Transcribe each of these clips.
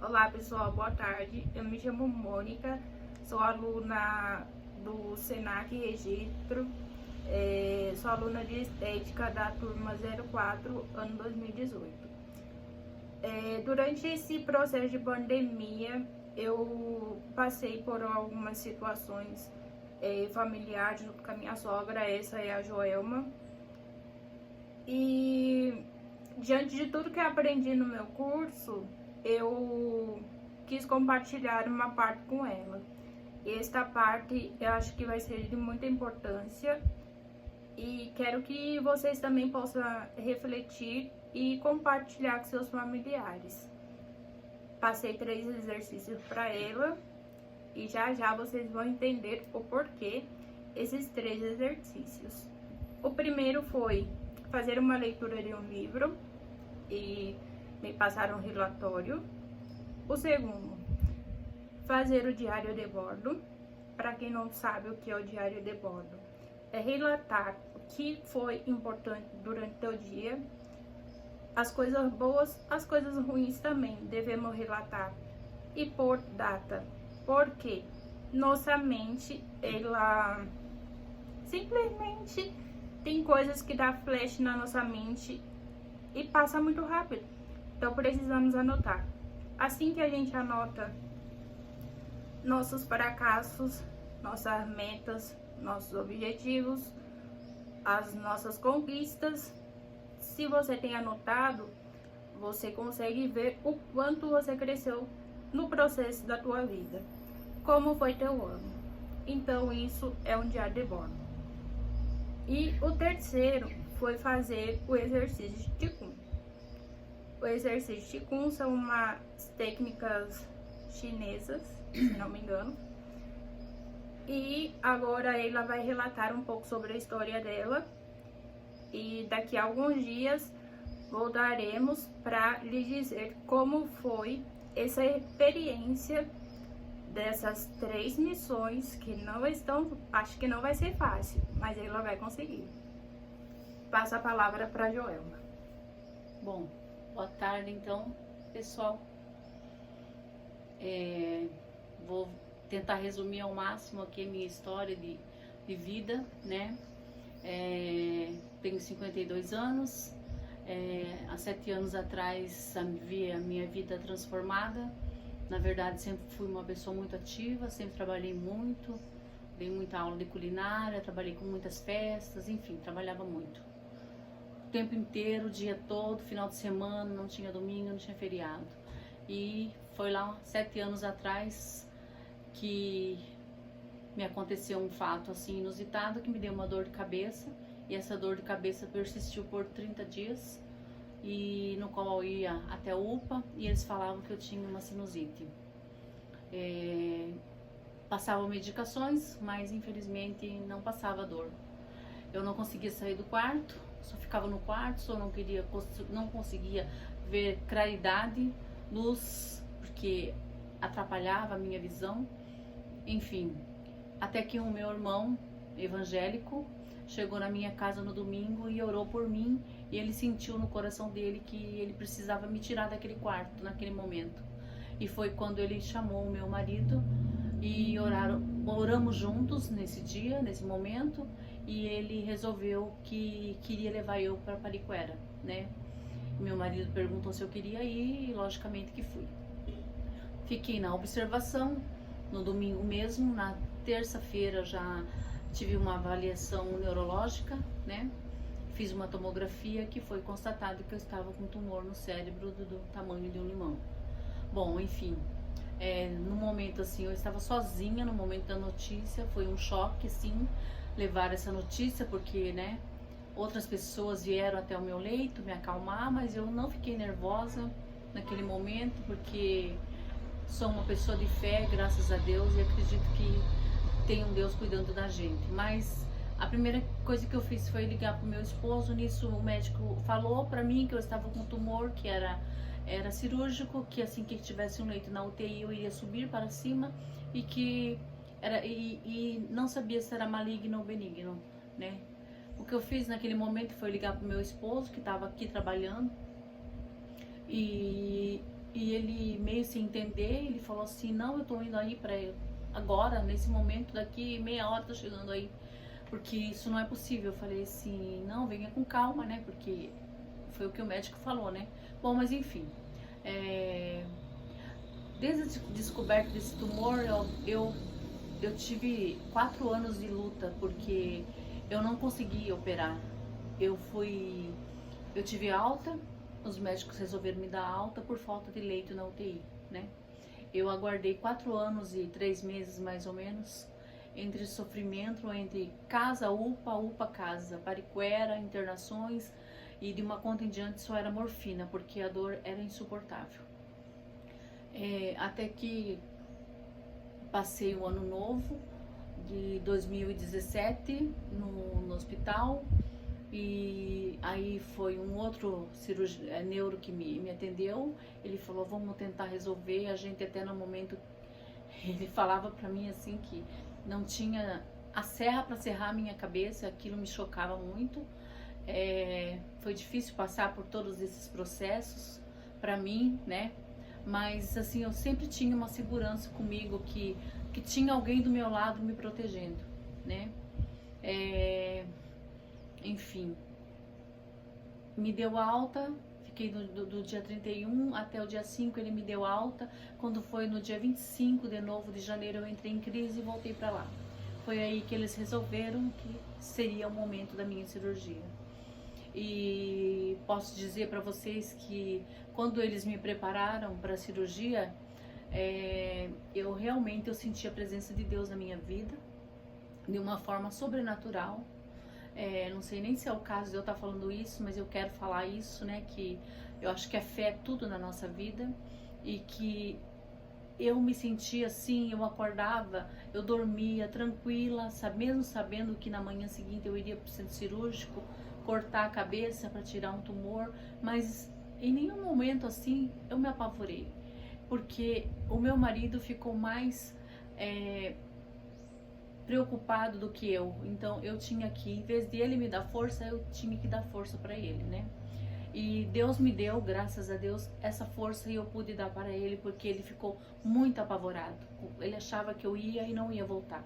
Olá pessoal, boa tarde. Eu me chamo Mônica, sou aluna do Senac Registro, sou aluna de Estética da turma 04, ano 2018. Durante esse processo de pandemia, eu passei por algumas situações familiares junto com a minha sogra, essa é a Joelma. E diante de tudo que eu aprendi no meu curso, eu quis compartilhar uma parte com ela. E esta parte eu acho que vai ser de muita importância e quero que vocês também possam refletir e compartilhar com seus familiares. Passei 3 exercícios para ela e já já vocês vão entender o porquê esses 3 exercícios. O primeiro foi fazer uma leitura de um livro e me passaram um relatório. O segundo, fazer o diário de bordo. Para quem não sabe o que é o diário de bordo, é relatar o que foi importante durante o teu dia, as coisas boas, as coisas ruins também devemos relatar e por data, porque nossa mente, ela simplesmente tem coisas que dá flash na nossa mente e passa muito rápido. Então precisamos anotar. Assim que a gente anota nossos fracassos, nossas metas, nossos objetivos, as nossas conquistas, se você tem anotado, você consegue ver o quanto você cresceu no processo da tua vida, como foi teu ano. Então isso é um diário de bordo. E o terceiro foi fazer o exercício de Qigong. O exercício de Qigong são umas técnicas chinesas, se não me engano. E agora ela vai relatar um pouco sobre a história dela. E daqui a alguns dias voltaremos para lhe dizer como foi essa experiência dessas 3 missões que não estão, acho que não vai ser fácil, mas ela vai conseguir. Passo a palavra para Joelma. Bom, boa tarde então, pessoal. Vou tentar resumir ao máximo aqui a minha história de vida, né? Tenho 52 anos, há 7 anos atrás vi a minha vida transformada. Na verdade, sempre fui uma pessoa muito ativa, sempre trabalhei muito, dei muita aula de culinária, trabalhei com muitas festas, enfim, trabalhava muito. O tempo inteiro, o dia todo, final de semana, não tinha domingo, não tinha feriado. E foi lá 7 anos atrás que me aconteceu um fato assim inusitado que me deu uma dor de cabeça, e essa dor de cabeça persistiu por 30 dias, e no qual eu ia até a UPA e eles falavam que eu tinha uma sinusite. Passavam medicações, mas infelizmente não passava dor. Eu não conseguia sair do quarto, só ficava no quarto, só não conseguia ver claridade, luz, porque atrapalhava a minha visão. Enfim, até que o meu irmão evangélico chegou na minha casa no domingo e orou por mim, e ele sentiu no coração dele que ele precisava me tirar daquele quarto naquele momento. E foi quando ele chamou o meu marido e oramos juntos nesse dia, nesse momento, e ele resolveu que queria levar eu para Pariquera, né? Meu marido perguntou se eu queria ir e logicamente que fui. Fiquei na observação no domingo mesmo, na terça-feira já tive uma avaliação neurológica, né? Fiz uma tomografia que foi constatado que eu estava com tumor no cérebro do tamanho de um limão. Bom, enfim, no momento assim, eu estava sozinha no momento da notícia, foi um choque, sim, levar essa notícia, porque, né, outras pessoas vieram até o meu leito me acalmar, mas eu não fiquei nervosa naquele momento, porque sou uma pessoa de fé, graças a Deus, e acredito que tem um Deus cuidando da gente. Mas a primeira coisa que eu fiz foi ligar pro meu esposo. Nisso o médico falou para mim que eu estava com um tumor, que era cirúrgico, que assim que tivesse um leito na UTI eu iria subir para cima, e que não sabia se era maligno ou benigno, né? O que eu fiz naquele momento foi ligar pro meu esposo, que estava aqui trabalhando, e E ele, meio sem entender, ele falou assim, não, eu tô indo aí pra agora, nesse momento, daqui meia hora tô chegando aí, porque isso não é possível. Eu falei assim, não, venha com calma, né, porque foi o que o médico falou, né. Bom, mas enfim, desde a descoberta desse tumor, eu tive 4 anos de luta, porque eu não consegui operar. Eu tive alta, os médicos resolveram me dar alta por falta de leito na UTI, né? Eu aguardei 4 anos e 3 meses, mais ou menos, entre sofrimento, entre casa, UPA, UPA, casa, pariquera, internações, e de uma conta em diante só era morfina, porque a dor era insuportável. Até que passei o ano novo de 2017 no hospital, e aí foi um outro neuro que me atendeu. Ele falou, vamos tentar resolver. A gente até no momento, ele falava pra mim assim que não tinha a serra para serrar a minha cabeça, aquilo me chocava muito. Foi difícil passar por todos esses processos pra mim, né? Mas assim, eu sempre tinha uma segurança comigo, que tinha alguém do meu lado me protegendo, né? Enfim, me deu alta, fiquei do dia 31 até o dia 5, ele me deu alta. Quando foi no dia 25 de novo de janeiro, eu entrei em crise e voltei pra lá. Foi aí que eles resolveram que seria o momento da minha cirurgia. E posso dizer para vocês que quando eles me prepararam para a cirurgia, eu realmente senti a presença de Deus na minha vida de uma forma sobrenatural. Não sei nem se é o caso de eu estar falando isso, mas eu quero falar isso, né? Que eu acho que a fé é tudo na nossa vida, e que eu me sentia assim, eu acordava, eu dormia tranquila, mesmo sabendo que na manhã seguinte eu iria para o centro cirúrgico cortar a cabeça para tirar um tumor, mas em nenhum momento assim eu me apavorei, porque o meu marido ficou mais preocupado do que eu. Então eu tinha que, em vez de ele me dar força, eu tinha que dar força para ele, né? E Deus me deu, graças a Deus, essa força, e eu pude dar para ele, porque ele ficou muito apavorado. Ele achava que eu ia e não ia voltar.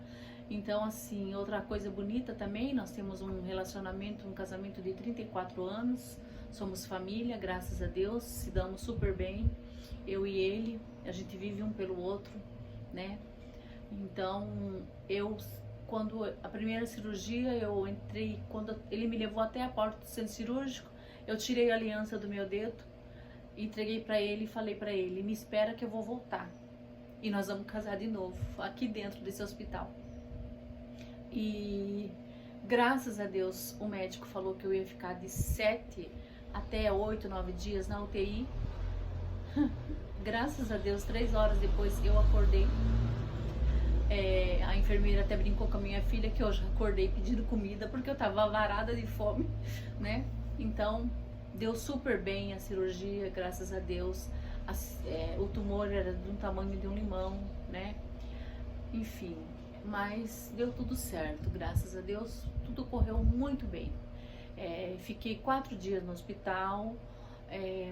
Então, assim, outra coisa bonita também, nós temos um relacionamento, um casamento de 34 anos, somos família, graças a Deus, se damos super bem, eu e ele, a gente vive um pelo outro, né? Então, quando a primeira cirurgia, eu entrei, quando ele me levou até a porta do centro cirúrgico, eu tirei a aliança do meu dedo, entreguei para ele e falei para ele, me espera que eu vou voltar. E nós vamos casar de novo, aqui dentro desse hospital. E graças a Deus, o médico falou que eu ia ficar de 7 até 8, 9 dias na UTI. Graças a Deus, 3 horas depois eu acordei. A enfermeira até brincou com a minha filha que eu já acordei pedindo comida, porque eu tava varada de fome, né? Então, deu super bem a cirurgia, graças a Deus. O tumor era do tamanho de um limão, né? Enfim, mas deu tudo certo, graças a Deus, tudo correu muito bem. Fiquei 4 dias no hospital,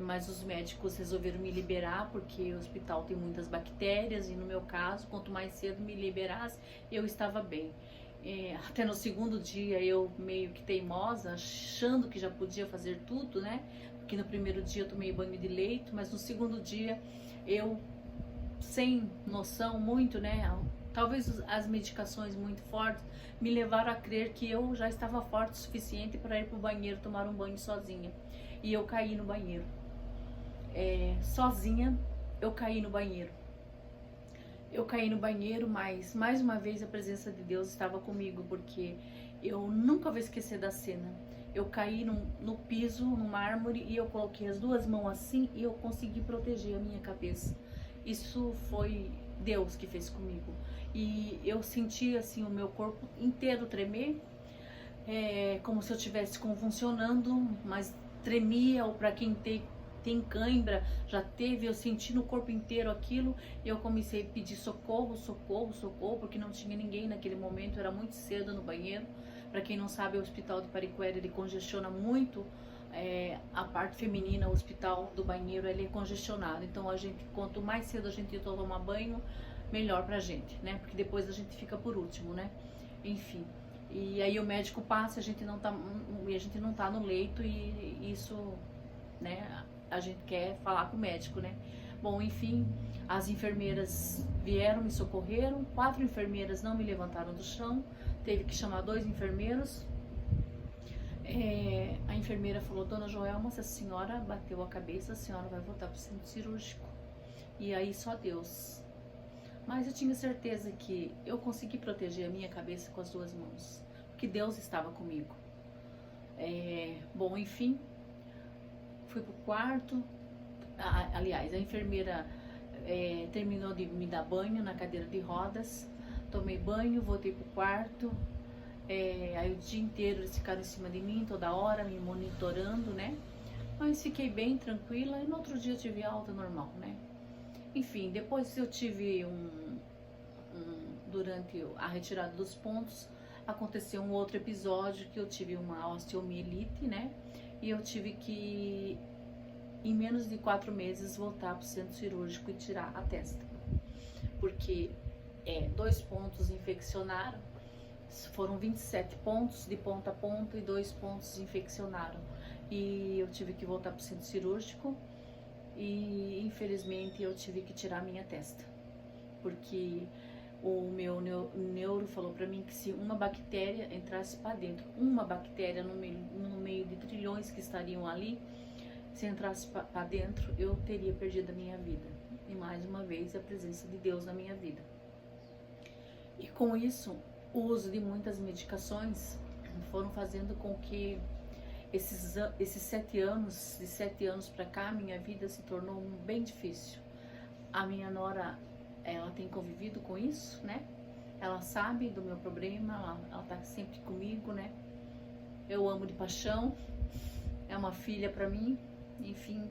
mas os médicos resolveram me liberar, porque o hospital tem muitas bactérias, e no meu caso, quanto mais cedo me liberasse, eu estava bem. Até no segundo dia eu meio que teimosa, achando que já podia fazer tudo, né? Porque no primeiro dia eu tomei banho de leito, mas no segundo dia eu, sem noção muito, né? Talvez as medicações muito fortes me levaram a crer que eu já estava forte o suficiente para ir para o banheiro tomar um banho sozinha. E eu caí no banheiro. Sozinha eu caí no banheiro. Eu caí no banheiro, mas mais uma vez a presença de Deus estava comigo, porque eu nunca vou esquecer da cena. Eu caí no piso, no mármore, e eu coloquei as 2 mãos assim e eu consegui proteger a minha cabeça. Isso foi Deus que fez comigo. E eu senti assim o meu corpo inteiro tremer, como se eu estivesse convulsionando, mas tremia, ou para quem tem cãibra, já teve, eu senti no corpo inteiro aquilo, e eu comecei a pedir socorro, socorro, socorro, porque não tinha ninguém naquele momento, era muito cedo no banheiro. Para quem não sabe, o hospital de Pariquera, ele congestiona muito a parte feminina, o hospital do banheiro, ele é congestionado. Então a gente, quanto mais cedo a gente tomar banho, melhor pra gente, né? Porque depois a gente fica por último, né? Enfim. E aí o médico passa, a gente não tá no leito e isso, né? A gente quer falar com o médico, né? Bom, enfim, as enfermeiras vieram, me socorreram. 4 enfermeiras não me levantaram do chão. Teve que chamar 2 enfermeiros. A enfermeira falou: Dona Joelma, se a senhora bateu a cabeça, a senhora vai voltar para o centro cirúrgico. E aí só Deus. Mas eu tinha certeza que eu consegui proteger a minha cabeça com as 2 mãos, porque Deus estava comigo. Bom, enfim, fui pro quarto. Aliás, a enfermeira terminou de me dar banho na cadeira de rodas. Tomei banho, voltei pro quarto. Aí o dia inteiro eles ficaram em cima de mim, toda hora, me monitorando, né? Mas fiquei bem tranquila e no outro dia eu tive alta normal, né? Enfim, depois eu tive durante a retirada dos pontos, aconteceu um outro episódio que eu tive uma osteomielite, né? E eu tive que, em menos de 4 meses, voltar para o centro cirúrgico e tirar a testa. Porque 2 pontos infeccionaram, foram 27 pontos de ponta a ponta e 2 pontos infeccionaram. E eu tive que voltar para o centro cirúrgico e infelizmente eu tive que tirar a minha testa. Porque o meu neuro falou para mim que se uma bactéria entrasse para dentro, uma bactéria no meio de trilhões que estariam ali, se entrasse para dentro, eu teria perdido a minha vida. E mais uma vez a presença de Deus na minha vida. E com isso, o uso de muitas medicações foram fazendo com que esses 7 anos, de 7 anos para cá, minha vida se tornou bem difícil. A minha nora, ela tem convivido com isso, né? Ela sabe do meu problema, ela tá sempre comigo, né? Eu amo de paixão, é uma filha para mim, enfim.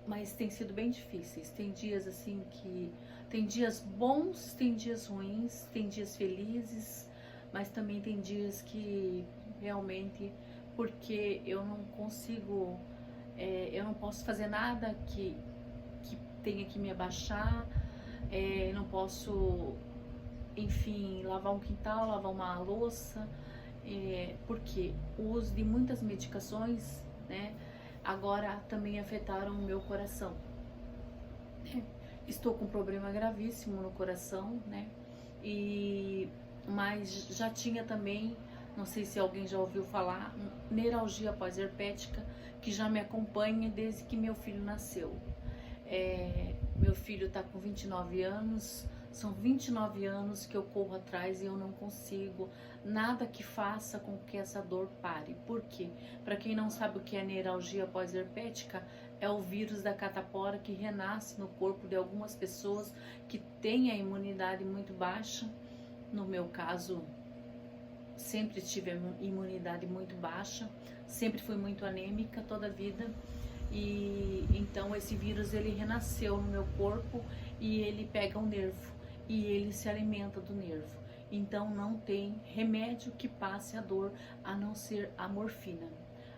Mas tem sido bem difíceis. Tem dias assim que... Tem dias bons, tem dias ruins, tem dias felizes, mas também tem dias que realmente, porque eu não consigo, eu não posso fazer nada que tenha que me abaixar, não posso, enfim, lavar um quintal, lavar uma louça, porque o uso de muitas medicações, né, agora também afetaram o meu coração. Estou com um problema gravíssimo no coração, né? Mas já tinha também, não sei se alguém já ouviu falar, neuralgia pós-herpética, que já me acompanha desde que meu filho nasceu. Meu filho está com 29 anos, são 29 anos que eu corro atrás e eu não consigo nada que faça com que essa dor pare. Por quê? Para quem não sabe o que é neuralgia pós-herpética, é o vírus da catapora que renasce no corpo de algumas pessoas que têm a imunidade muito baixa. No meu caso, sempre tive a imunidade muito baixa, sempre fui muito anêmica toda a vida. E então esse vírus, ele renasceu no meu corpo e ele pega o nervo e ele se alimenta do nervo. Então não tem remédio que passe a dor a não ser a morfina.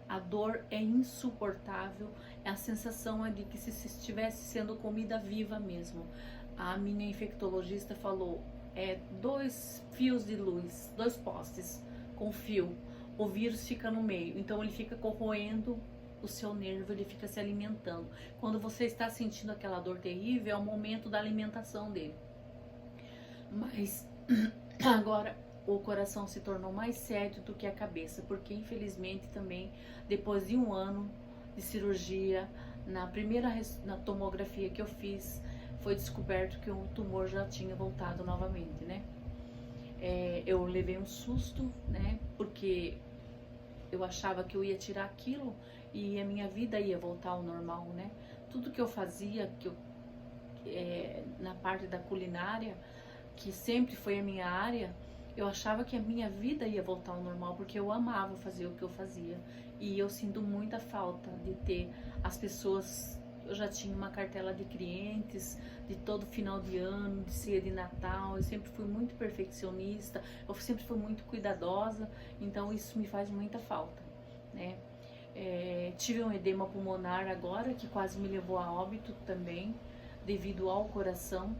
A dor é insuportável, a sensação é de que se estivesse sendo comida viva mesmo. A minha infectologista falou, 2 fios de luz, 2 postes com fio, o vírus fica no meio, então ele fica corroendo o seu nervo, ele fica se alimentando. Quando você está sentindo aquela dor terrível, é o momento da alimentação dele. Mas agora o coração se tornou mais sério do que a cabeça, porque infelizmente também, depois de 1 ano de cirurgia, na tomografia que eu fiz, foi descoberto que o tumor já tinha voltado novamente, né? Eu levei um susto, né? Porque eu achava que eu ia tirar aquilo e a minha vida ia voltar ao normal, né? Tudo que eu fazia, na parte da culinária, que sempre foi a minha área, eu achava que a minha vida ia voltar ao normal, porque eu amava fazer o que eu fazia. E eu sinto muita falta de ter as pessoas Eu já tinha uma cartela de clientes de todo final de ano, de ceia de Natal. Eu sempre fui muito perfeccionista, eu sempre fui muito cuidadosa, então isso me faz muita falta, né? Tive um edema pulmonar agora, que quase me levou a óbito também, devido ao coração.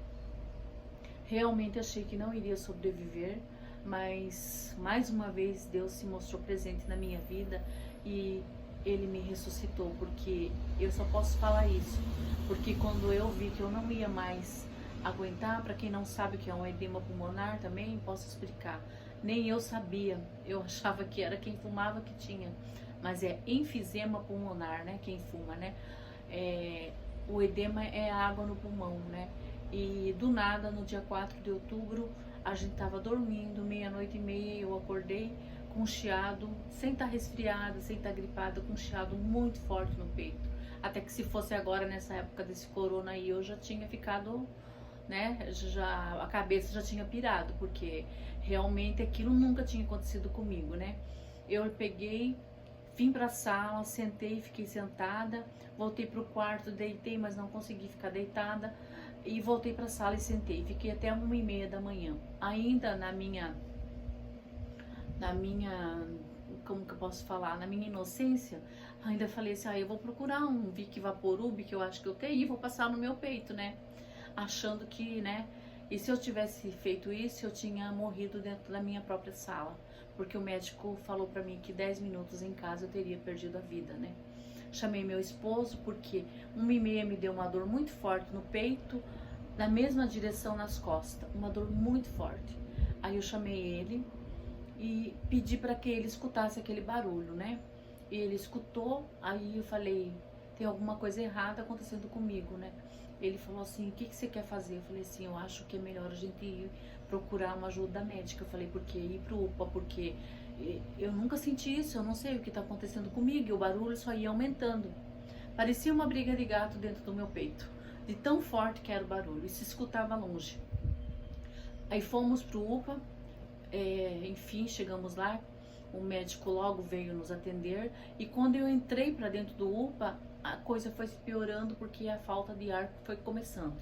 Realmente achei que não iria sobreviver, mas mais uma vez Deus se mostrou presente na minha vida e Ele me ressuscitou, porque eu só posso falar isso, porque quando eu vi que eu não ia mais aguentar, para quem não sabe o que é um edema pulmonar também, posso explicar, nem eu sabia, eu achava que era quem fumava que tinha, mas é enfisema pulmonar, né, quem fuma, né, o edema é água no pulmão, né, e do nada, no dia 4 de outubro, a gente tava dormindo, 00:30, eu acordei com chiado, sem estar resfriada, sem estar gripada, com chiado muito forte no peito. Até que se fosse agora, nessa época desse corona aí, eu já tinha ficado, né, a cabeça já tinha pirado, porque realmente aquilo nunca tinha acontecido comigo, né. Eu peguei, vim pra sala, sentei, fiquei sentada, voltei pro quarto, deitei, mas não consegui ficar deitada, e voltei pra sala e sentei, fiquei até 1:30 da manhã, ainda na minha, como que eu posso falar, na minha inocência, ainda falei assim, eu vou procurar um Vick Vaporub, que eu acho que eu tenho, e vou passar no meu peito, né, achando que, né, e se eu tivesse feito isso, eu tinha morrido dentro da minha própria sala, porque o médico falou pra mim que 10 minutos em casa eu teria perdido a vida, né. Chamei meu esposo, porque 1:30 me deu uma dor muito forte no peito, na mesma direção nas costas, uma dor muito forte. Aí eu chamei ele e pedi para que ele escutasse aquele barulho, né? E ele escutou, aí eu falei, tem alguma coisa errada acontecendo comigo, né? Ele falou assim, o que você quer fazer? Eu falei assim, eu acho que é melhor a gente ir procurar uma ajuda médica. Eu falei, porque ir pro UPA, porque eu nunca senti isso, eu não sei o que tá acontecendo comigo, e o barulho só ia aumentando. Parecia uma briga de gato dentro do meu peito, de tão forte que era o barulho, e se escutava longe. Aí fomos pro UPA, enfim, chegamos lá, o médico logo veio nos atender, e quando eu entrei para dentro do UPA, a coisa foi se piorando, porque a falta de ar foi começando.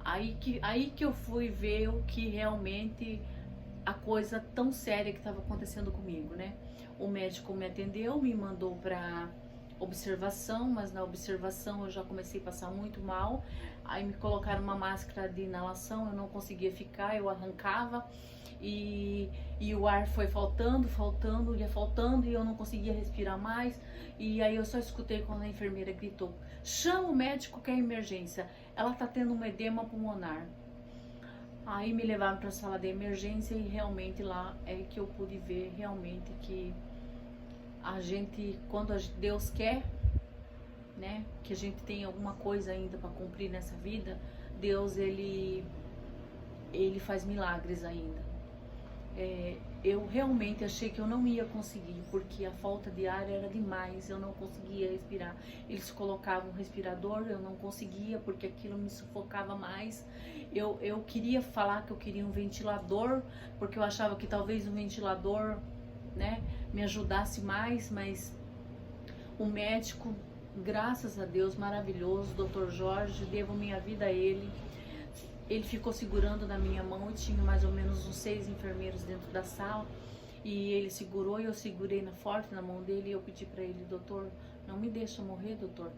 Aí que eu fui ver o que realmente, a coisa tão séria que estava acontecendo comigo, né? O médico me atendeu, me mandou para observação, mas na observação eu já comecei a passar muito mal. Aí me colocaram uma máscara de inalação, eu não conseguia ficar, eu arrancava e o ar foi faltando, ia faltando, e eu não conseguia respirar mais. E aí eu só escutei quando a enfermeira gritou, chama o médico que é emergência, ela tá tendo um edema pulmonar. Aí me levaram para a sala de emergência, e realmente lá é que eu pude ver realmente que a gente, quando Deus quer, né, que a gente tem alguma coisa ainda para cumprir nessa vida, Deus, ele faz milagres ainda. Eu realmente achei que eu não ia conseguir, porque a falta de ar era demais, eu não conseguia respirar. Eles colocavam um respirador, eu não conseguia, porque aquilo me sufocava mais. Eu queria falar que eu queria um ventilador, porque eu achava que talvez um ventilador, né, me ajudasse mais, mas o médico, graças a Deus, maravilhoso, Dr. Jorge, devo minha vida a ele. Ele ficou segurando na minha mão, e tinha mais ou menos uns 6 enfermeiros dentro da sala, e ele segurou, e eu segurei forte na mão dele, e eu pedi para ele, doutor, não me deixa morrer, doutor,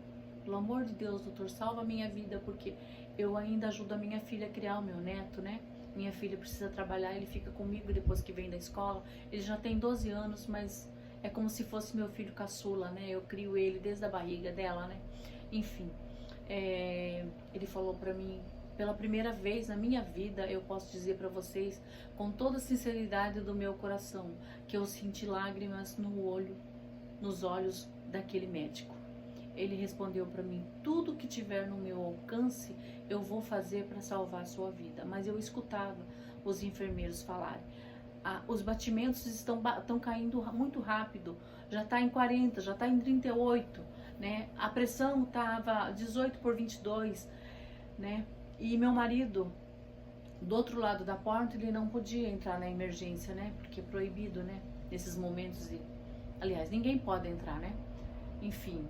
pelo amor de Deus, doutor, salva a minha vida, porque eu ainda ajudo a minha filha a criar o meu neto, né? Minha filha precisa trabalhar, ele fica comigo depois que vem da escola, ele já tem 12 anos, mas é como se fosse meu filho caçula, né? Eu crio ele desde a barriga dela, né? Enfim, ele falou pra mim, pela primeira vez na minha vida, eu posso dizer pra vocês, com toda a sinceridade do meu coração, que eu senti lágrimas nos olhos daquele médico. Ele respondeu pra mim, tudo que tiver no meu alcance, eu vou fazer para salvar a sua vida. Mas eu escutava os enfermeiros falarem, os batimentos estão caindo muito rápido, já está em 40, já está em 38, né? A pressão estava 18/22, né? E meu marido, do outro lado da porta, ele não podia entrar na emergência, né? Porque é proibido, né? Nesses momentos, aliás, ninguém pode entrar, né? Enfim,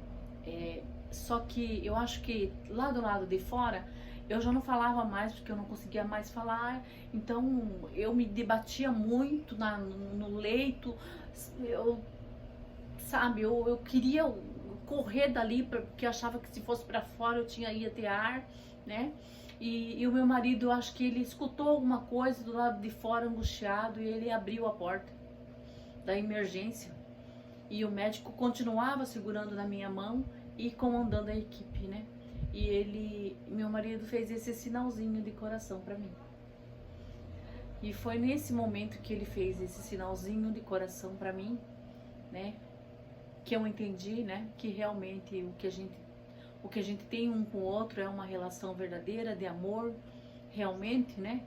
Só que eu acho que lá do lado de fora eu já não falava mais, porque eu não conseguia mais falar. Então eu me debatia muito no leito. Eu, sabe, eu queria correr dali, porque eu achava que se fosse para fora ia ter ar, né? E o meu marido, eu acho que ele escutou alguma coisa do lado de fora, angustiado, e ele abriu a porta da emergência. E o médico continuava segurando na minha mão e comandando a equipe, né? E meu marido fez esse sinalzinho de coração para mim. E foi nesse momento que ele fez esse sinalzinho de coração para mim, né? Que eu entendi, né? Que realmente o que a gente tem um com o outro é uma relação verdadeira de amor, realmente, né?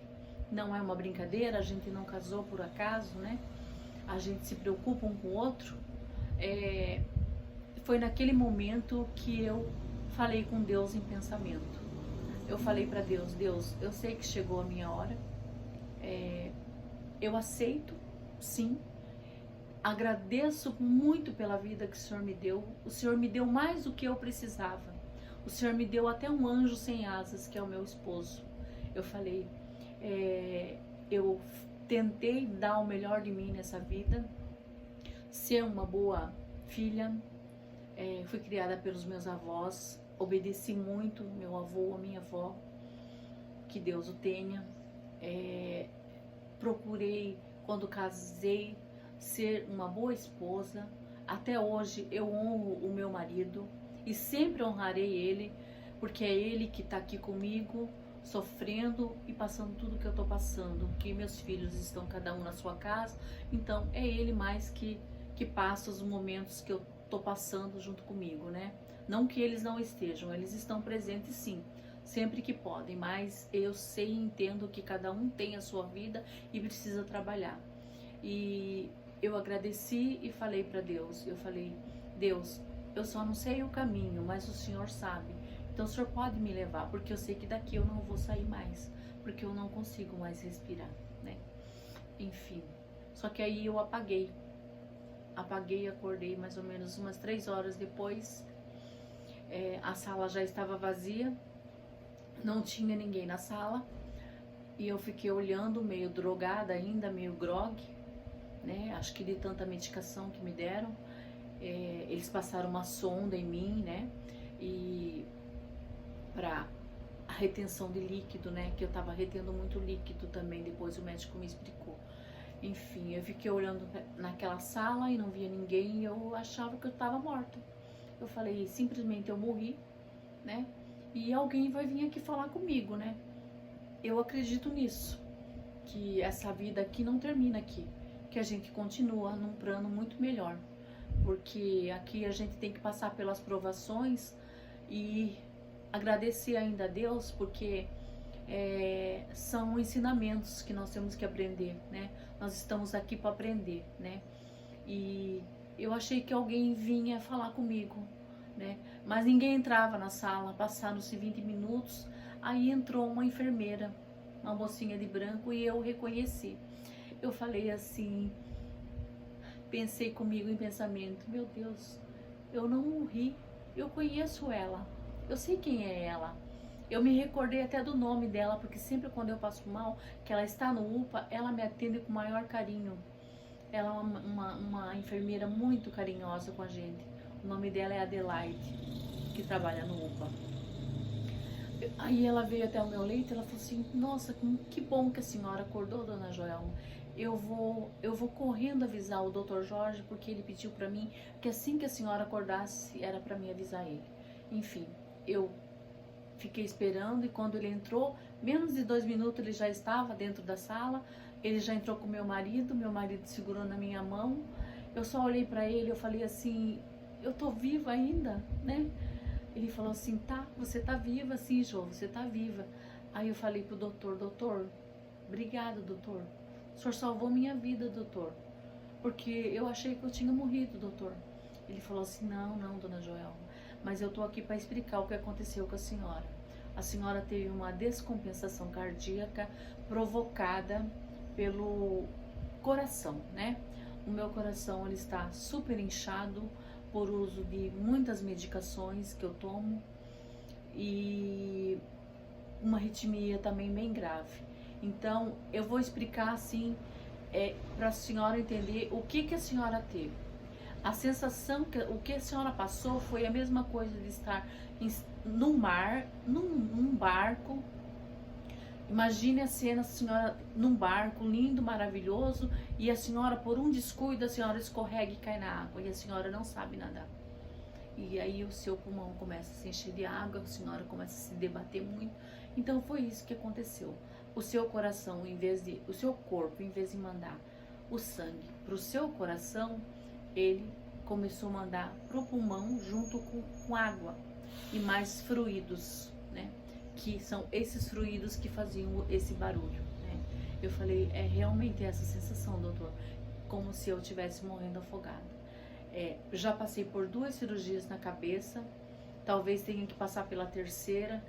Não é uma brincadeira, a gente não casou por acaso, né? A gente se preocupa um com o outro. Foi naquele momento que eu falei com Deus em pensamento. Eu falei para Deus, Deus, eu sei que chegou a minha hora, eu aceito, sim, agradeço muito pela vida que o Senhor me deu mais do que eu precisava, o Senhor me deu até um anjo sem asas, que é o meu esposo. Eu falei, eu tentei dar o melhor de mim nessa vida, ser uma boa filha, fui criada pelos meus avós, obedeci muito meu avô, a minha avó, que Deus o tenha. Procurei, quando casei, ser uma boa esposa. Até hoje eu honro o meu marido e sempre honrarei ele, porque é ele que está aqui comigo, sofrendo e passando tudo que eu estou passando, que meus filhos estão cada um na sua casa, então é ele mais que passa os momentos que eu estou passando junto comigo, né? Não que eles não estejam, eles estão presentes sim, sempre que podem, mas eu sei e entendo que cada um tem a sua vida e precisa trabalhar. E eu agradeci e falei para Deus, eu falei, Deus, eu só não sei o caminho, mas o Senhor sabe, então o Senhor pode me levar, porque eu sei que daqui eu não vou sair mais, porque eu não consigo mais respirar, né? Enfim, só que aí eu apaguei, acordei mais ou menos umas 3 horas depois. A sala já estava vazia, não tinha ninguém na sala, e eu fiquei olhando, meio drogada ainda, meio grog, né? Acho que de tanta medicação que me deram. Eles passaram uma sonda em mim, né? E para a retenção de líquido, né? Que eu tava retendo muito líquido também, depois o médico me explicou. Enfim, eu fiquei olhando naquela sala e não via ninguém, e eu achava que eu tava morta. Eu falei, simplesmente eu morri, né? E alguém vai vir aqui falar comigo, né? Eu acredito nisso, que essa vida aqui não termina aqui, que a gente continua num plano muito melhor, porque aqui a gente tem que passar pelas provações e agradecer ainda a Deus, porque são ensinamentos que nós temos que aprender, né? Nós estamos aqui para aprender, né? E eu achei que alguém vinha falar comigo, né? Mas ninguém entrava na sala. Passaram-se 20 minutos, aí entrou uma enfermeira, uma mocinha de branco, e eu reconheci. Eu falei assim, pensei comigo em pensamento, meu Deus, eu não morri, eu conheço ela, eu sei quem é ela. Eu me recordei até do nome dela, porque sempre quando eu passo mal, que ela está no UPA, ela me atende com o maior carinho. Ela é uma enfermeira muito carinhosa com a gente. O nome dela é Adelaide, que trabalha no UPA. Aí ela veio até o meu leito e ela falou assim, nossa, que bom que a senhora acordou, dona Joelma. Eu vou correndo avisar o Dr. Jorge, porque ele pediu para mim que assim que a senhora acordasse, era para mim avisar ele. Enfim, eu fiquei esperando, e quando ele entrou, menos de 2 minutos ele já estava dentro da sala. Ele já entrou com meu marido segurou na minha mão. Eu só olhei para ele, eu falei assim, eu tô viva ainda, né? Ele falou assim, tá, você tá viva sim, Jô, você tá viva. Aí eu falei pro doutor, obrigado, doutor. O senhor salvou minha vida, doutor, porque eu achei que eu tinha morrido, doutor. Ele falou assim, não, dona Joelma, mas eu tô aqui para explicar o que aconteceu com a senhora. A senhora teve uma descompensação cardíaca provocada pelo coração, né? O meu coração, ele está super inchado, por uso de muitas medicações que eu tomo e uma arritmia também bem grave. Então, eu vou explicar assim, para a senhora entender o que a senhora teve. A sensação, o que a senhora passou foi a mesma coisa de estar no mar, num barco. Imagine a cena, a senhora num barco lindo, maravilhoso, e a senhora, por um descuido, a senhora escorrega e cai na água, e a senhora não sabe nadar. E aí o seu pulmão começa a se encher de água, a senhora começa a se debater muito. Então foi isso que aconteceu. O seu coração, o seu corpo, em vez de mandar o sangue para o seu coração, ele começou a mandar para o pulmão junto com água e mais fluidos, né? Que são esses fluidos que faziam esse barulho, né? Eu falei, realmente essa sensação, doutor, como se eu estivesse morrendo afogada. Já passei por 2 cirurgias na cabeça, talvez tenha que passar pela 3ª,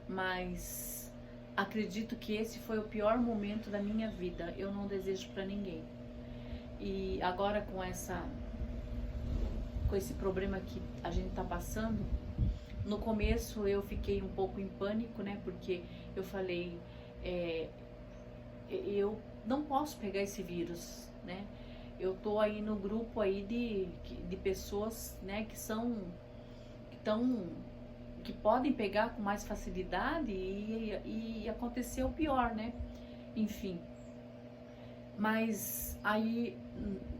mas acredito que esse foi o pior momento da minha vida. Eu não desejo para ninguém. E agora com esse problema que a gente está passando, no começo eu fiquei um pouco em pânico, né? Porque eu falei, eu não posso pegar esse vírus, né? Eu tô aí no grupo aí de pessoas, né, que podem pegar com mais facilidade e acontecer o pior, né? Enfim. Mas aí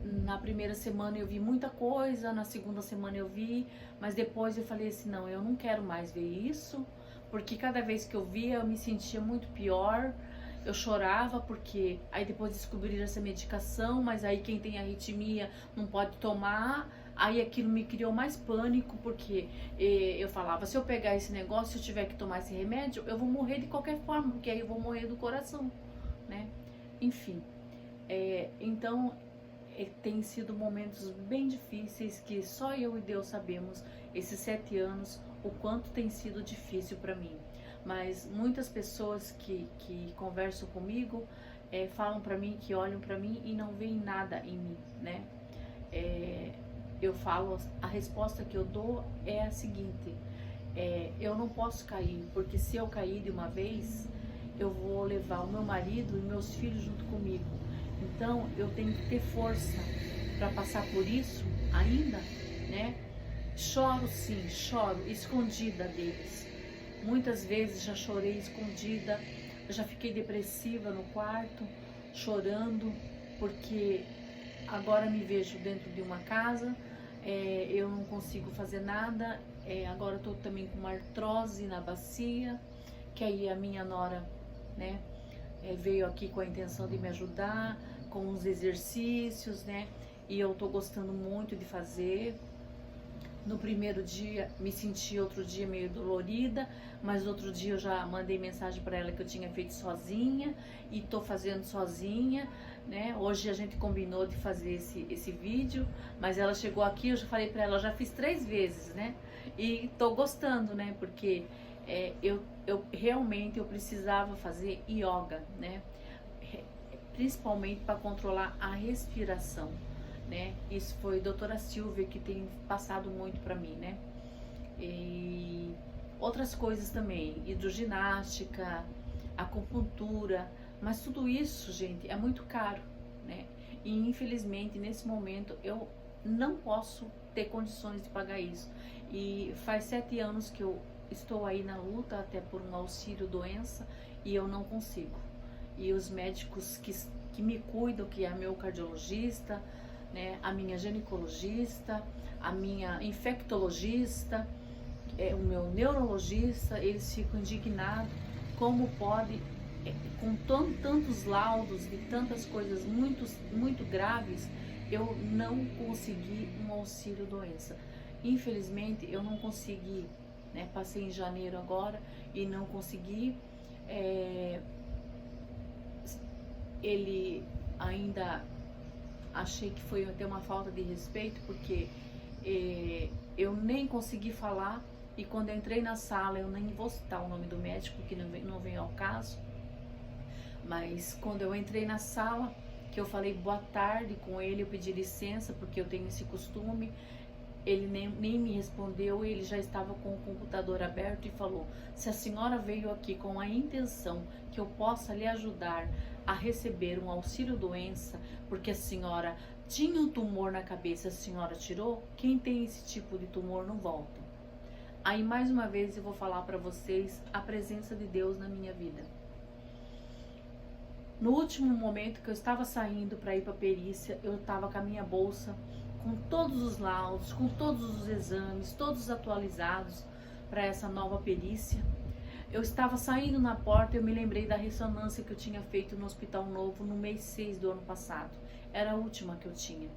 na primeira semana eu vi muita coisa, na segunda semana eu vi, mas depois eu falei assim, não, eu não quero mais ver isso, porque cada vez que eu via eu me sentia muito pior. Eu chorava porque aí depois descobriram essa medicação, mas aí quem tem arritmia não pode tomar. Aí aquilo me criou mais pânico, porque eu falava, se eu pegar esse negócio, se eu tiver que tomar esse remédio, eu vou morrer de qualquer forma, porque aí eu vou morrer do coração, né? Enfim, então tem sido momentos bem difíceis que só eu e Deus sabemos, esses 7 anos, o quanto tem sido difícil para mim. Mas muitas pessoas que conversam comigo falam para mim, que olham para mim e não veem nada em mim, né? Eu falo, a resposta que eu dou é a seguinte, eu não posso cair, porque se eu cair de uma vez, eu vou levar o meu marido e meus filhos junto comigo. Então eu tenho que ter força para passar por isso ainda, né? Choro sim, choro escondida deles. Muitas vezes já chorei escondida, já fiquei depressiva no quarto, chorando, porque agora me vejo dentro de uma casa, eu não consigo fazer nada, agora estou também com uma artrose na bacia, que aí a minha nora, né, veio aqui com a intenção de me ajudar, com os exercícios, né, e eu estou gostando muito de fazer. No primeiro dia me senti outro dia meio dolorida, mas outro dia eu já mandei mensagem para ela que eu tinha feito sozinha e tô fazendo sozinha, né? Hoje a gente combinou de fazer esse vídeo, mas ela chegou aqui, eu já falei para ela, eu já fiz 3 vezes, né? E tô gostando, né? Porque eu realmente eu precisava fazer yoga, né? Principalmente para controlar a respiração. Né? Isso foi a doutora Silvia que tem passado muito para mim, né? E outras coisas também, hidroginástica, acupuntura, mas tudo isso, gente, é muito caro, né? E infelizmente nesse momento eu não posso ter condições de pagar isso. E faz 7 anos que eu estou aí na luta até por um auxílio doença e eu não consigo. E os médicos que me cuidam, que é meu cardiologista, né, a minha ginecologista, a minha infectologista, o meu neurologista, eles ficam indignados como pode, com tantos laudos de tantas coisas muito graves, eu não consegui um auxílio doença. Infelizmente eu não consegui, né, passei em janeiro agora e não consegui, ele ainda... Achei que foi até uma falta de respeito, porque eu nem consegui falar, e quando eu entrei na sala, eu nem vou citar o nome do médico, que não vem ao caso, mas quando eu entrei na sala, que eu falei boa tarde com ele, eu pedi licença, porque eu tenho esse costume, Ele nem me respondeu, ele já estava com o computador aberto e falou: se a senhora veio aqui com a intenção que eu possa lhe ajudar a receber um auxílio doença, porque a senhora tinha um tumor na cabeça, a senhora tirou, quem tem esse tipo de tumor não volta. Aí mais uma vez eu vou falar para vocês a presença de Deus na minha vida. No último momento que eu estava saindo para ir para a perícia, eu estava com a minha bolsa, com todos os laudos, com todos os exames, todos atualizados para essa nova perícia. Eu estava saindo na porta e eu me lembrei da ressonância que eu tinha feito no Hospital Novo no mês 6 do ano passado. Era a última que eu tinha,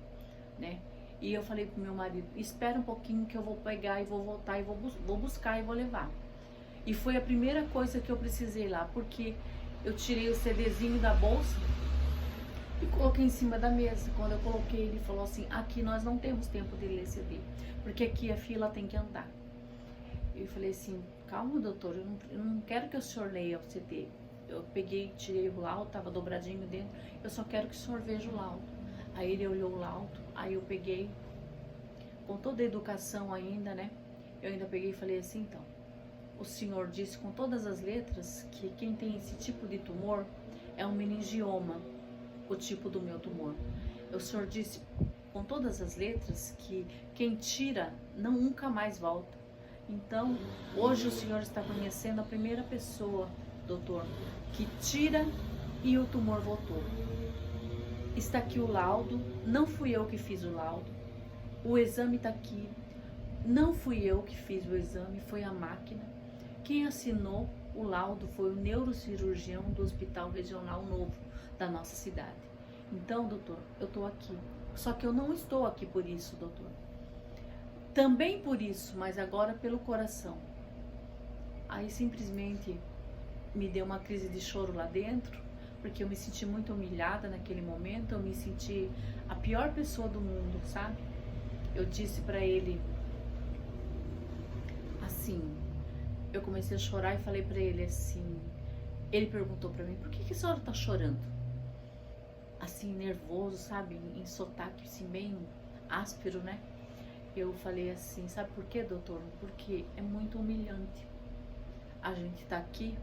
né? E eu falei pro meu marido: espera um pouquinho que eu vou pegar e vou voltar e vou buscar e vou levar. E foi a primeira coisa que eu precisei lá, porque eu tirei o CDzinho da bolsa e coloquei em cima da mesa. Quando eu coloquei, ele falou assim: aqui nós não temos tempo de ler CD, porque aqui a fila tem que andar. Eu falei assim: calma, doutor, eu não quero que o senhor leia o CD. Eu peguei, tirei o laudo, tava dobradinho dentro, eu só quero que o senhor veja o laudo. Aí ele olhou o laudo, aí eu peguei, com toda a educação ainda, né? Eu ainda peguei e falei assim: então, o senhor disse com todas as letras que quem tem esse tipo de tumor é um meningioma, o tipo do meu tumor. O senhor disse com todas as letras que quem tira nunca mais volta. Então, hoje o senhor está conhecendo a primeira pessoa, doutor, que tira e o tumor voltou. Está aqui o laudo, não fui eu que fiz o laudo. O exame está aqui, não fui eu que fiz o exame, foi a máquina. Quem assinou o laudo foi o neurocirurgião do Hospital Regional Novo da nossa cidade. Então, doutor, eu estou aqui. Só que eu não estou aqui por isso, doutor. Também por isso, mas agora pelo coração. Aí simplesmente me deu uma crise de choro lá dentro, porque eu me senti muito humilhada naquele momento, eu me senti a pior pessoa do mundo, sabe? Eu disse pra ele assim, eu comecei a chorar e falei pra ele assim, ele perguntou pra mim: por que a senhora tá chorando? Assim, nervoso, sabe? Em sotaque assim, bem áspero, né? Eu falei assim: sabe por quê, doutor? Porque é muito humilhante. A gente tá aqui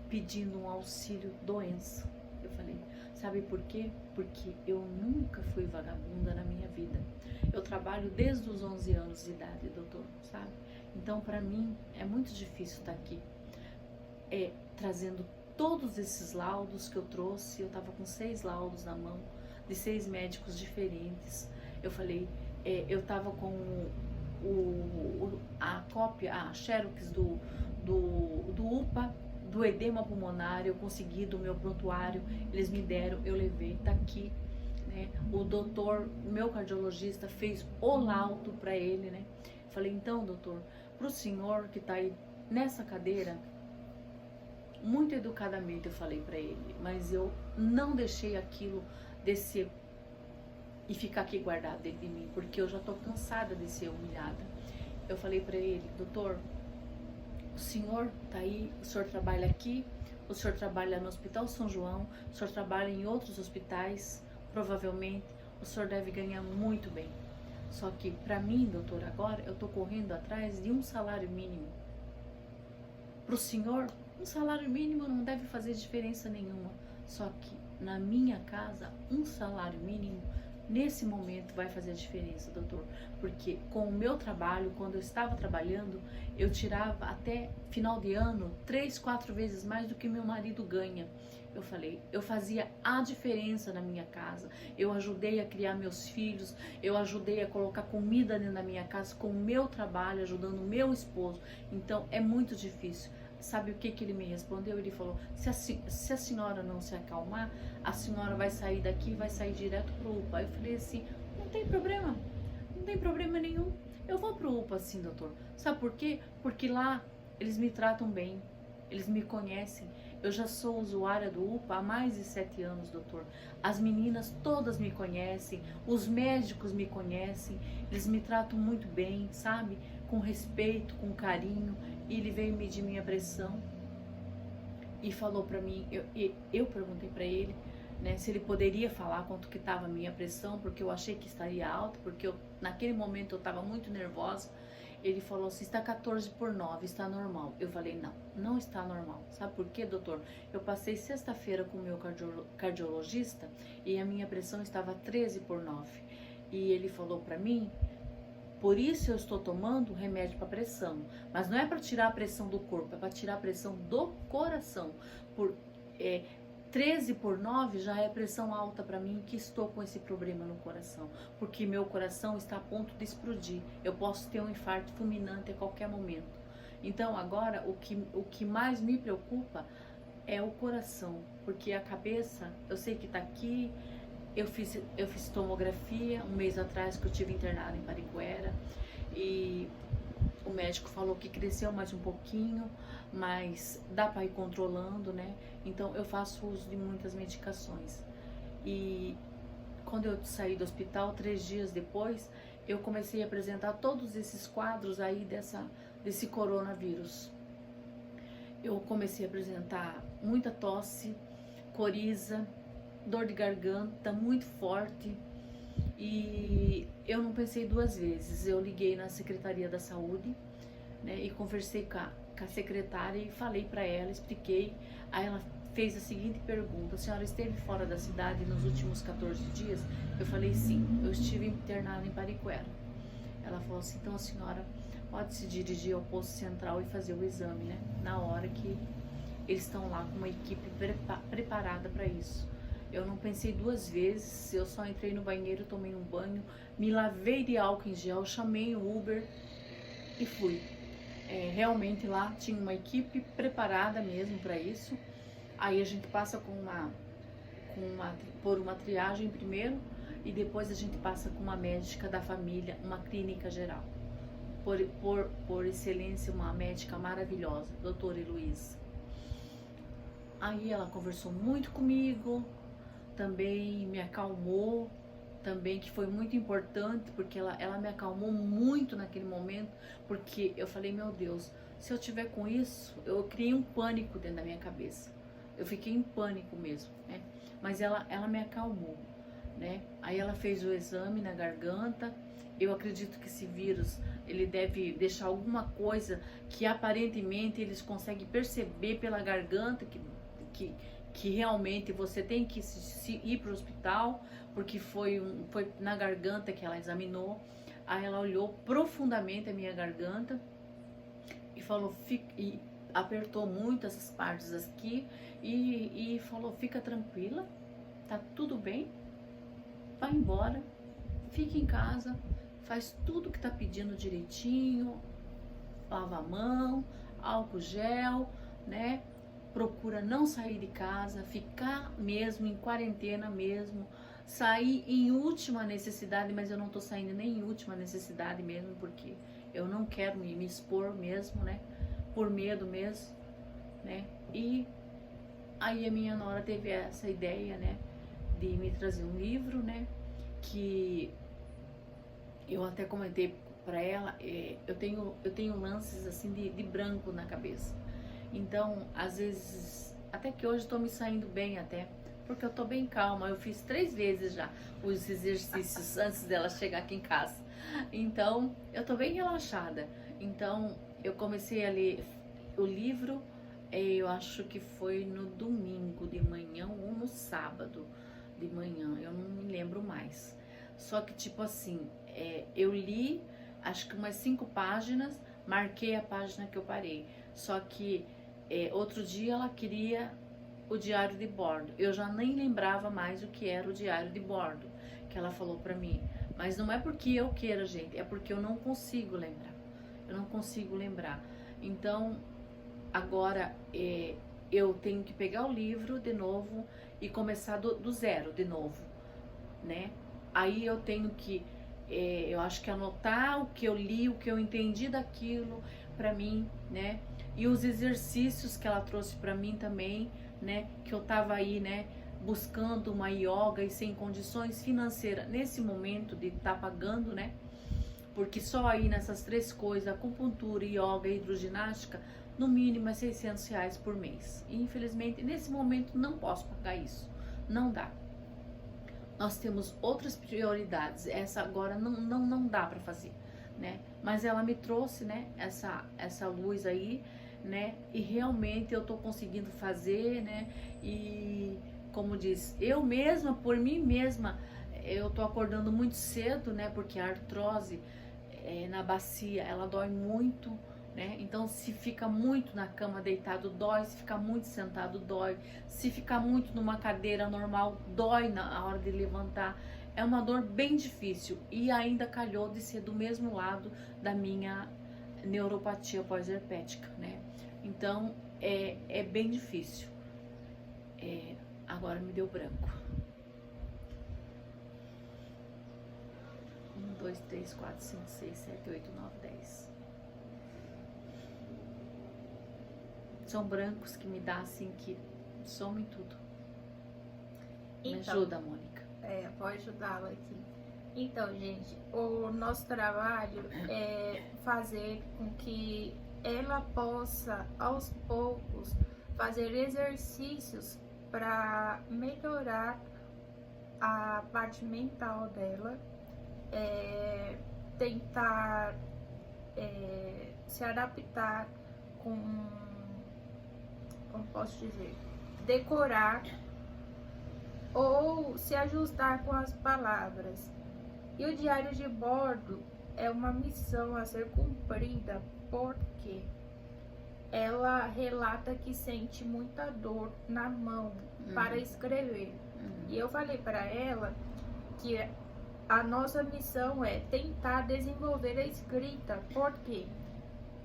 pedindo um auxílio doença. Eu falei: sabe por quê? Porque eu nunca fui vagabunda na minha vida. Eu trabalho desde os 11 anos de idade, doutor, sabe? Então, para mim, é muito difícil estar aqui trazendo todos esses laudos que eu trouxe. Eu tava com 6 laudos na mão, de 6 médicos diferentes. Eu falei, eu tava com a cópia, a xerox do UPA, do edema pulmonar, eu consegui do meu prontuário, eles me deram, eu levei, tá aqui, né? O doutor, meu cardiologista, fez o laudo para ele, né? Falei: então, doutor, pro senhor que tá aí nessa cadeira, muito educadamente eu falei para ele, mas eu não deixei aquilo descer e ficar aqui guardado dentro de mim, porque eu já tô cansada de ser humilhada. Eu falei para ele: doutor, o senhor tá aí, o senhor trabalha aqui, o senhor trabalha no Hospital São João, o senhor trabalha em outros hospitais, provavelmente o senhor deve ganhar muito bem. Só que para mim, doutor, agora eu tô correndo atrás de um salário mínimo. Pro senhor, um salário mínimo não deve fazer diferença nenhuma. Só que na minha casa, um salário mínimo nesse momento vai fazer a diferença, doutor, porque com o meu trabalho, quando eu estava trabalhando, eu tirava até final de ano 3, 4 vezes mais do que meu marido ganha. Eu falei, eu fazia a diferença na minha casa, eu ajudei a criar meus filhos, eu ajudei a colocar comida dentro da minha casa com o meu trabalho, ajudando o meu esposo. Então é muito difícil. Sabe o que ele me respondeu? Ele falou: se a senhora não se acalmar, a senhora vai sair daqui e vai sair direto pro UPA. Eu falei assim: não tem problema, não tem problema nenhum. Eu vou pro UPA sim, doutor. Sabe por quê? Porque lá eles me tratam bem, eles me conhecem. Eu já sou usuária do UPA há mais de 7 anos, doutor. As meninas todas me conhecem, os médicos me conhecem, eles me tratam muito bem, sabe? Com respeito, com carinho. E ele veio medir minha pressão e falou pra mim, eu perguntei pra ele né, se ele poderia falar quanto que estava a minha pressão, porque eu achei que estaria alta, porque naquele momento eu estava muito nervosa. Ele falou assim, está 14/9, está normal. Eu falei, não, não está normal. Sabe por quê, doutor? Eu passei sexta-feira com o meu cardiologista e a minha pressão estava 13/9. E ele falou para mim, por isso eu estou tomando remédio para pressão. Mas não é para tirar a pressão do corpo, é para tirar a pressão do coração. 13/9 já é pressão alta para mim, que estou com esse problema no coração, porque meu coração está a ponto de explodir. Eu posso ter um infarto fulminante a qualquer momento. Então agora o que mais me preocupa é o coração, porque a cabeça, eu sei que está aqui. Eu fiz tomografia um mês atrás, que eu tive internada em Pariquera, e o médico falou que cresceu mais um pouquinho, mas dá para ir controlando, né? Então eu faço uso de muitas medicações. E quando eu saí do hospital, 3 dias depois, eu comecei a apresentar todos esses quadros aí desse coronavírus. Eu comecei a apresentar muita tosse, coriza, dor de garganta muito forte, e eu não pensei 2 vezes. Eu liguei na Secretaria da Saúde, né, e conversei com a secretária e falei para ela, expliquei. Aí ela fez a seguinte pergunta: a senhora esteve fora da cidade nos últimos 14 dias? Eu falei sim, eu estive internada em Pariquera. Ela falou assim, então a senhora pode se dirigir ao posto central e fazer o exame, né, na hora que eles estão lá com uma equipe preparada para isso. Eu não pensei 2 vezes, eu só entrei no banheiro, tomei um banho, me lavei de álcool em gel, chamei o Uber e fui. Realmente lá tinha uma equipe preparada mesmo para isso. Aí a gente passa por uma triagem primeiro, e depois a gente passa com uma médica da família, uma clínica geral. Por excelência, uma médica maravilhosa, doutora Heloísa. Aí ela conversou muito comigo, também me acalmou, também, que foi muito importante, porque ela me acalmou muito naquele momento, porque eu falei, meu Deus, se eu tiver com isso, eu criei um pânico dentro da minha cabeça, eu fiquei em pânico mesmo, né? Mas ela me acalmou, né? Aí ela fez o exame na garganta. Eu acredito que esse vírus, ele deve deixar alguma coisa que aparentemente eles conseguem perceber pela garganta, que realmente você tem que ir para o hospital, porque foi na garganta que ela examinou. Aí ela olhou profundamente a minha garganta e falou, e apertou muito essas partes aqui e falou, fica tranquila, tá tudo bem, vai embora, fica em casa, faz tudo que tá pedindo direitinho, lava a mão, álcool gel, né? Procura não sair de casa, ficar mesmo em quarentena mesmo, sair em última necessidade, mas eu não tô saindo nem em última necessidade mesmo, porque eu não quero me expor mesmo, né? Por medo mesmo, né? E aí a minha nora teve essa ideia, né? De me trazer um livro, né? Que eu até comentei para ela, eu tenho lances assim de branco na cabeça. Então, às vezes, até que hoje estou me saindo bem até, porque eu estou bem calma. Eu fiz 3 vezes já os exercícios antes dela chegar aqui em casa. Então, eu estou bem relaxada. Então, eu comecei a ler o livro, eu acho que foi no domingo de manhã ou no sábado de manhã, eu não me lembro mais. Só que, tipo assim, eu li, acho que umas 5 páginas, marquei a página que eu parei. Só que outro dia ela queria o diário de bordo. Eu já nem lembrava mais o que era o diário de bordo, que ela falou pra mim. Mas não é porque eu queira, gente, é porque eu não consigo lembrar. Eu não consigo lembrar. Então, agora eu tenho que pegar o livro de novo e começar do zero de novo, né? Aí eu tenho que, eu acho que anotar o que eu li, o que eu entendi daquilo pra mim, né? E os exercícios que ela trouxe pra mim também, né? Que eu tava aí, né? Buscando uma yoga e sem condições financeiras nesse momento de estar pagando, né? Porque só aí nessas 3 coisas, acupuntura, yoga e hidroginástica, no mínimo é R$600 por mês. E infelizmente nesse momento não posso pagar isso, não dá. Nós temos outras prioridades, essa agora não dá para fazer, né? Mas ela me trouxe, né, essa luz aí, né? E realmente eu tô conseguindo fazer, né? E como diz, eu mesma, por mim mesma, eu tô acordando muito cedo, né? Porque a artrose na bacia, ela dói muito, né? Então, se fica muito na cama deitado, dói. Se ficar muito sentado, dói. Se ficar muito numa cadeira normal, dói na hora de levantar. É uma dor bem difícil. E ainda calhou de ser do mesmo lado da minha neuropatia pós-herpética, né? Então, é bem difícil. Agora me deu branco. 1, 2, 3, 4, 5, 6, 7, 8, 9, 10. São brancos que me dá assim, que somem tudo. Me ajuda, Mônica. Vou ajudá-la aqui. Então, gente, o nosso trabalho é fazer com que ela possa, aos poucos, fazer exercícios para melhorar a parte mental dela, tentar se adaptar com, como posso dizer, decorar ou se ajustar com as palavras. E o diário de bordo é uma missão a ser cumprida, porque ela relata que sente muita dor na mão para escrever. E eu falei para ela que a nossa missão é tentar desenvolver a escrita, porque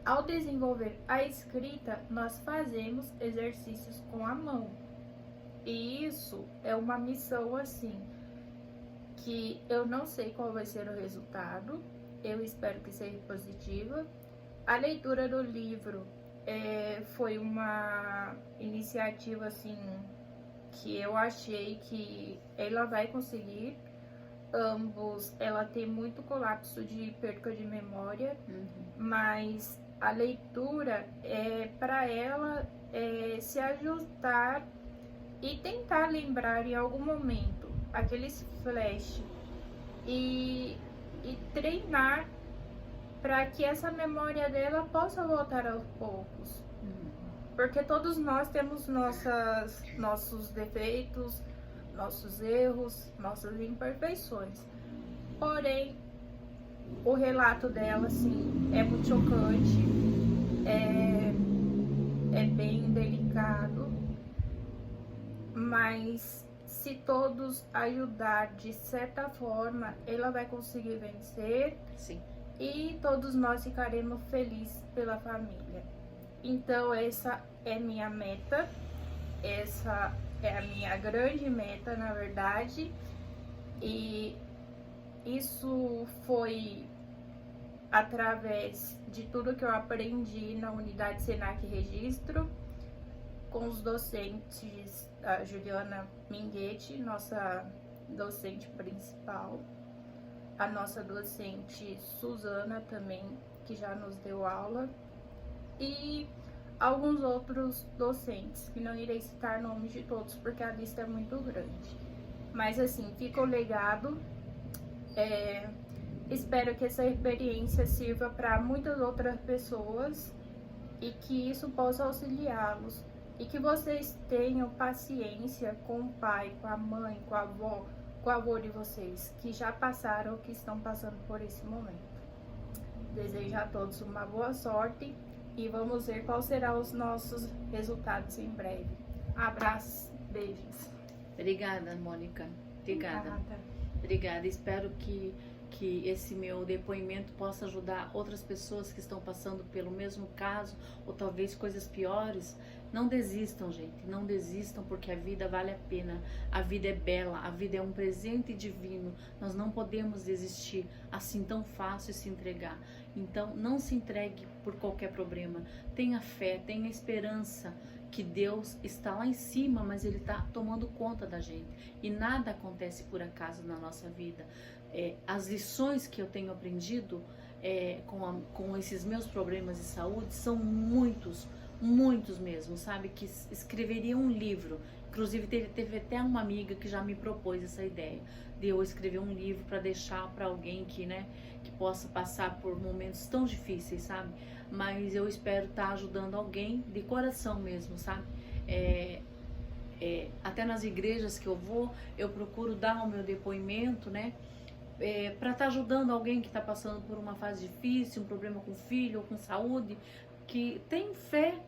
ao desenvolver a escrita, nós fazemos exercícios com a mão. E isso é uma missão assim, que eu não sei qual vai ser o resultado, eu espero que seja positiva. A leitura do livro foi uma iniciativa assim, que eu achei que ela vai conseguir. Ambos, ela tem muito colapso de perca de memória, mas a leitura é para ela se ajustar e tentar lembrar em algum momento aqueles flash e treinar para que essa memória dela possa voltar aos poucos, porque todos nós temos nossos defeitos, nossos erros, nossas imperfeições. Porém, o relato dela, assim, é muito chocante, é bem delicado, mas se todos ajudar de certa forma, ela vai conseguir vencer. Sim. E todos nós ficaremos felizes pela família. Então, essa é minha meta, essa é a minha grande meta, na verdade, e isso foi através de tudo que eu aprendi na unidade Senac Registro, com os docentes, a Juliana Minguetti, nossa docente principal, a nossa docente Suzana também, que já nos deu aula, e alguns outros docentes, que não irei citar nomes de todos, porque a lista é muito grande. Mas assim, fica o legado. Espero que essa experiência sirva para muitas outras pessoas e que isso possa auxiliá-los. E que vocês tenham paciência com o pai, com a mãe, com a avó, com o avô de vocês, que já passaram ou que estão passando por esse momento. Desejo a todos uma boa sorte. E vamos ver quais serão os nossos resultados em breve. Abraços, beijos. Obrigada, Mônica. Obrigada. Espero que esse meu depoimento possa ajudar outras pessoas que estão passando pelo mesmo caso, ou talvez coisas piores. Não desistam, gente. Não desistam, porque a vida vale a pena. A vida é bela, a vida é um presente divino. Nós não podemos desistir assim tão fácil e se entregar. Então, não se entregue por qualquer problema. Tenha fé, tenha esperança que Deus está lá em cima, mas Ele está tomando conta da gente. E nada acontece por acaso na nossa vida. As lições que eu tenho aprendido com esses meus problemas de saúde são muitos muitos mesmo, sabe, que escreveriam um livro. Inclusive teve até uma amiga que já me propôs essa ideia de eu escrever um livro para deixar para alguém que, né, que possa passar por momentos tão difíceis, sabe? Mas eu espero estar ajudando alguém de coração mesmo, sabe? Até nas igrejas que eu vou, eu procuro dar o meu depoimento, né? Para estar ajudando alguém que está passando por uma fase difícil, um problema com o filho ou com saúde, que tenho fé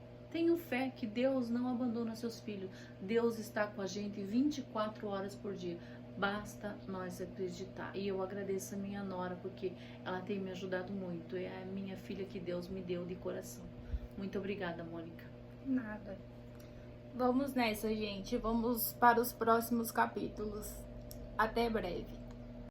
que Deus não abandona seus filhos. Deus está com a gente 24 horas por dia. Basta nós acreditar. E eu agradeço a minha nora, porque ela tem me ajudado muito. É a minha filha que Deus me deu de coração. Muito obrigada, Mônica. Nada. Vamos nessa, gente. Vamos para os próximos capítulos. Até breve.